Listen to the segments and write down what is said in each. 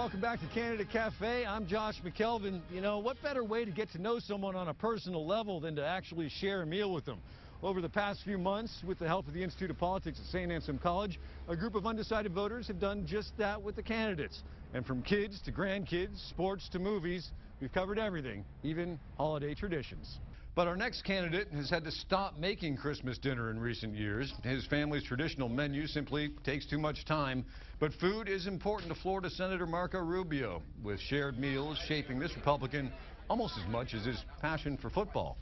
welcome back to Candidate Cafe. I'm Josh McKelvin. You know, what better way to get to know someone on a personal level than to actually share a meal with them? Over the past few months, with the help of the Institute of Politics at St. Anselm College, a group of undecided voters have done just that with the candidates. And from kids to grandkids, sports to movies, we've covered everything, even holiday traditions. But our next candidate has had to stop making Christmas dinner in recent years. His family's traditional menu simply takes too much time. But food is important to Florida Senator Marco Rubio, with shared meals shaping this Republican almost as much as his passion for football.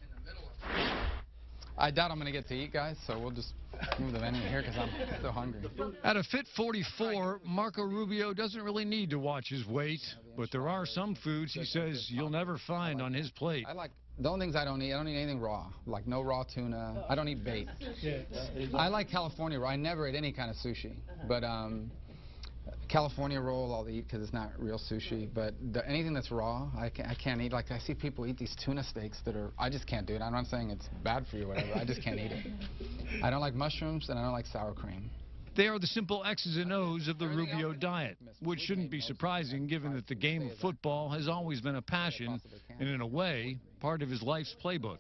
I doubt I'm going to get to eat, guys, so we'll just move the menu here because I'm so hungry. At a fit 44, Marco Rubio doesn't really need to watch his weight, but there are some foods he says you'll never find on his plate. The only things I don't eat anything raw, like no raw tuna. I don't eat bait. I like California roll. I never ate any kind of sushi, but California roll I'll eat because it's not real sushi. But anything that's raw, I can't eat. Like I see people eat these tuna steaks that are, I just can't do it. I'm not saying it's bad for you or whatever. I just can't eat it. I don't like mushrooms and I don't like sour cream. They are the simple X's and O's of the Rubio diet, which shouldn't be surprising given that the game of football has always been a passion and, in a way, part of his life's playbook.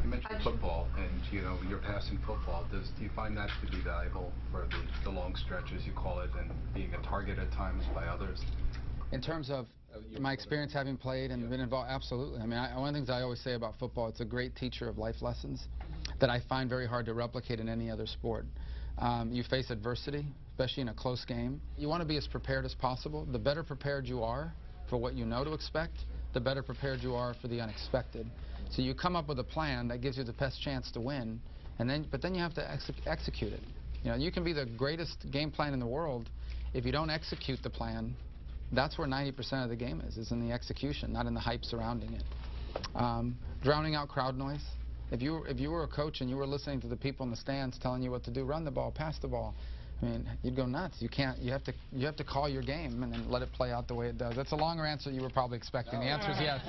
You mentioned football and, you know, your past in football. Do you find that to be valuable for the long stretch, as you call it, and being a target at times by others? In terms of my experience having played and been involved, absolutely. I mean, one of the things I always say about football, it's a great teacher of life lessons that I find very hard to replicate in any other sport. You face adversity, especially in a close game. You want to be as prepared as possible. The better prepared you are for what you know to expect, the better prepared you are for the unexpected. So you come up with a plan that gives you the best chance to win, but then you have to execute it. You know, you can be the greatest game plan in the world. If you don't execute the plan, that's where 90% of the game is in the execution, not in the hype surrounding it. Drowning out crowd noise. If you were a coach and you were listening to the people in the stands telling you what to do, run the ball, pass the ball, I mean, you'd go nuts. You have to call your game and then let it play out the way it does. That's a longer answer than you were probably expecting. The answer is yes.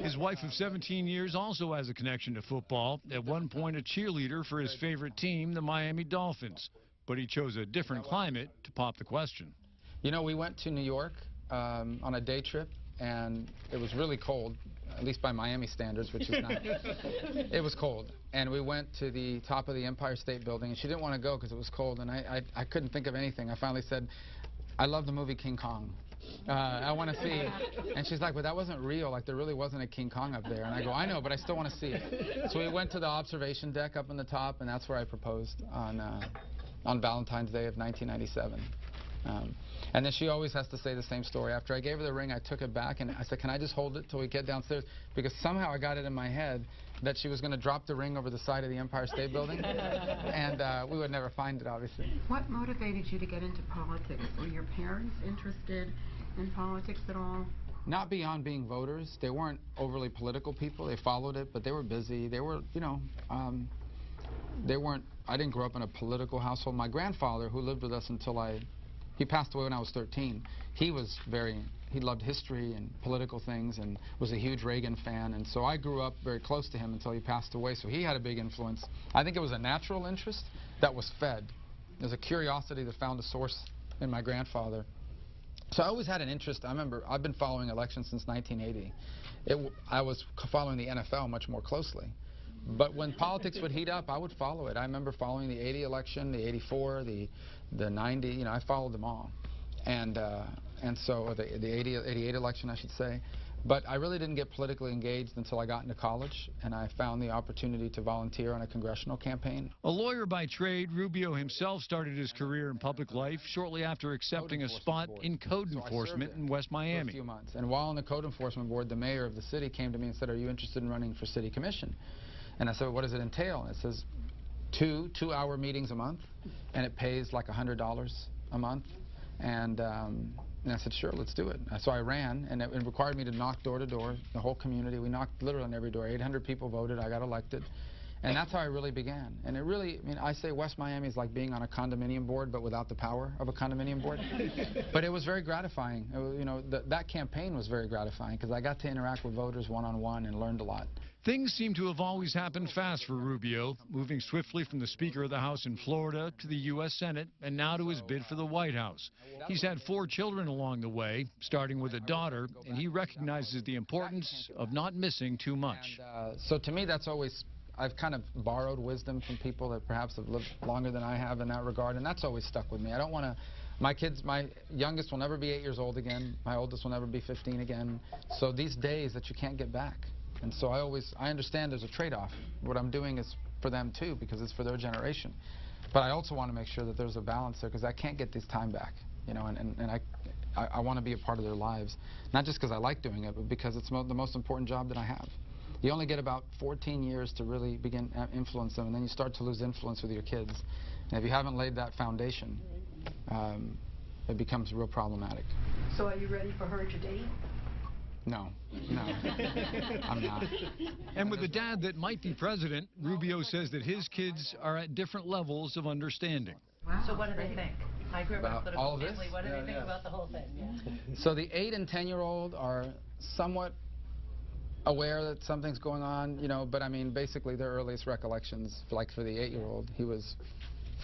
His wife of 17 years also has a connection to football. At one point, a cheerleader for his favorite team, the Miami Dolphins. But he chose a different climate to pop the question. You know, we went to New York on a day trip, and it was really cold, at least by Miami standards, which is not. It was cold. And we went to the top of the Empire State Building, and she didn't want to go because it was cold, and I couldn't think of anything. I finally said, I love the movie King Kong. I want to see. And she's like, but that wasn't real. Like, there really wasn't a King Kong up there. And I go, I know, but I still want to see it. So we went to the observation deck up on the top, and that's where I proposed on Valentine's Day of 1997. And then she always has to say the same story. After I gave her the ring, I took it back, and I said, can I just hold it till we get downstairs? Because somehow I got it in my head that she was going to drop the ring over the side of the Empire State Building, and we would never find it, obviously. What motivated you to get into politics? Were your parents interested in politics at all? Not beyond being voters. They weren't overly political people. They followed it, but they were busy. They were, you know, they weren't, I didn't grow up in a political household. My grandfather, who lived with us until he passed away when I was 13. He loved history and political things and was a huge Reagan fan. And so I grew up very close to him until he passed away. So he had a big influence. I think it was a natural interest that was fed. There's a curiosity that found a source in my grandfather. So I always had an interest. I remember I've been following elections since 1980. I was following the NFL much more closely. But when politics would heat up, I would follow it. I remember following the 80 election, the 84, the 90, you know, I followed them all. And so, the 88 election, I should say. But I really didn't get politically engaged until I got into college, and I found the opportunity to volunteer on a congressional campaign. A lawyer by trade, Rubio himself started his career in public life shortly after accepting a spot in code enforcement in West Miami. For a few months. And while on the code enforcement board, the mayor of the city came to me and said, are you interested in running for city commission? And I said, what does it entail? And it says, two-hour meetings a month, and it pays like $100 a month. And I said, sure, let's do it. So I ran, and it required me to knock door to door, the whole community. We knocked literally on every door. 800 people voted. I got elected. And that's how I really began. And it really, I mean, I say West Miami is like being on a condominium board, but without the power of a condominium board. But it was very gratifying. It was, that campaign was very gratifying because I got to interact with voters one-on-one and learned a lot. Things seem to have always happened fast for Rubio, moving swiftly from the Speaker of the House in Florida to the U.S. Senate and now to his bid for the White House. He's had 4 children along the way, starting with a daughter, and he recognizes the importance of not missing too much. And, so to me, that's always, I've kind of borrowed wisdom from people that perhaps have lived longer than I have in that regard, and that's always stuck with me. I don't want to, my youngest will never be 8 years old again. My oldest will never be 15 again. So these days that you can't get back. And so I understand there's a trade-off. What I'm doing is for them too, because it's for their generation. But I also want to make sure that there's a balance there, because I can't get this time back, and I want to be a part of their lives, not just because I like doing it, but because it's the most important job that I have. You only get about 14 years to really begin to influence them, and then you start to lose influence with your kids. And if you haven't laid that foundation, it becomes real problematic. So are you ready for her to date? No, I'm not. And with a dad that might be president, Rubio says that his kids are at different levels of understanding. Wow. So what do they think? I grew up in a About all political of this? family. What do they think about the whole thing? Yeah. So the 8 and 10-year-old are somewhat aware that something's going on, but I mean, basically their earliest recollections, like for the 8-year-old, he was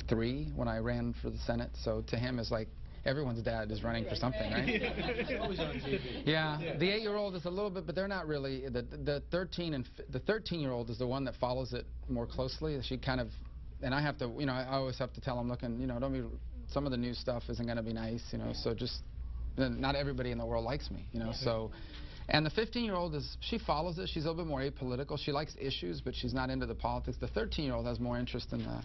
3 when I ran for the Senate, so to him it's like everyone's dad is running for something, right? Yeah, the 8-year-old is a little bit, but they're not really. The 13-year-old is the one that follows it more closely. She kind of, and I have to, I always have to tell them, looking, don't be, some of the new stuff isn't going to be nice, so just, not everybody in the world likes me, so. And the 15-year-old she follows it. She's a little bit more apolitical. She likes issues, but she's not into the politics. The 13-year-old has more interest in the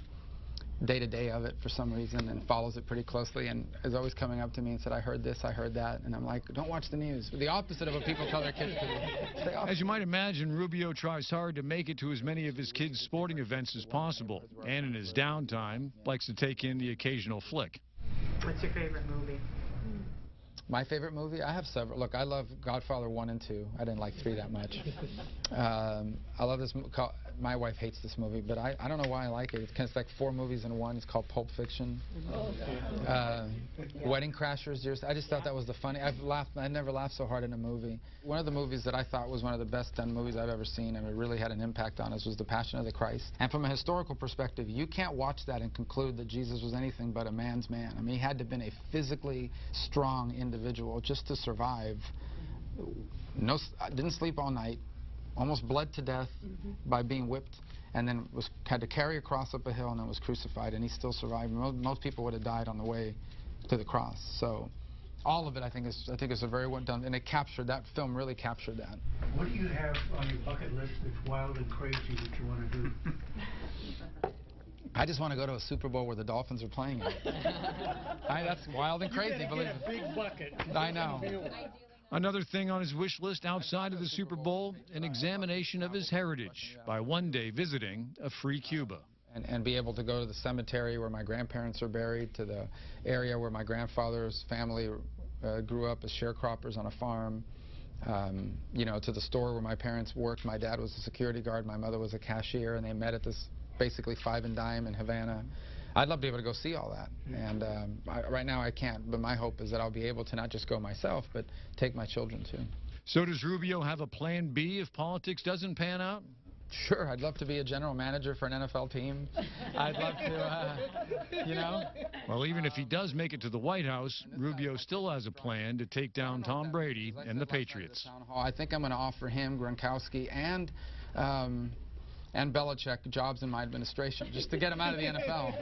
day-to-day of it for some reason and follows it pretty closely and is always coming up to me and said, I heard this, I heard that, and I'm like, don't watch the news. The opposite of what people tell their kids to do. Stay off. As you might imagine, Rubio tries hard to make it to as many of his kids' sporting events as possible, and in his downtime, likes to take in the occasional flick. What's your favorite movie? My favorite movie? I have several. Look, I love Godfather 1 and 2. I didn't like 3 that much. I love this. My wife hates this movie, but I don't know why I like it. It's kind of like 4 movies in one. It's called Pulp Fiction. Wedding Crashers. I just thought that was the funny. I never laughed so hard in a movie. One of the movies that I thought was one of the best done movies I've ever seen, and it really had an impact on us, was The Passion of the Christ. And from a historical perspective, you can't watch that and conclude that Jesus was anything but a man's man. I mean, he had to have been a physically strong individual just to survive. Didn't sleep all night. Almost bled to death by being whipped, and then had to carry a cross up a hill and then was crucified, and he still survived. Most people would have died on the way to the cross. So all of it, I think is a very well done, and that film really captured that. What do you have on your bucket list that's wild and crazy that you want to do? I just want to go to a Super Bowl where the Dolphins are playing it. That's wild and crazy, believe it. Big bucket. I know. Another thing on his wish list outside of the Super Bowl, an examination of his heritage by one day visiting a free Cuba. And be able to go to the cemetery where my grandparents are buried, to the area where my grandfather's family grew up as sharecroppers on a farm, to the store where my parents worked. My dad was a security guard, my mother was a cashier, and they met at this basically Five and Dime in Havana. I'd love to be able to go see all that, and right now I can't, but my hope is that I'll be able to not just go myself, but take my children too. So does Rubio have a plan B if politics doesn't pan out? Sure, I'd love to be a general manager for an NFL team. I'd love to, Well, even if he does make it to the White House, Rubio still has a plan to take down Tom Brady and the Patriots. I think I'm going to offer him, Gronkowski, and Belichick jobs in my administration, just to get him out of the NFL.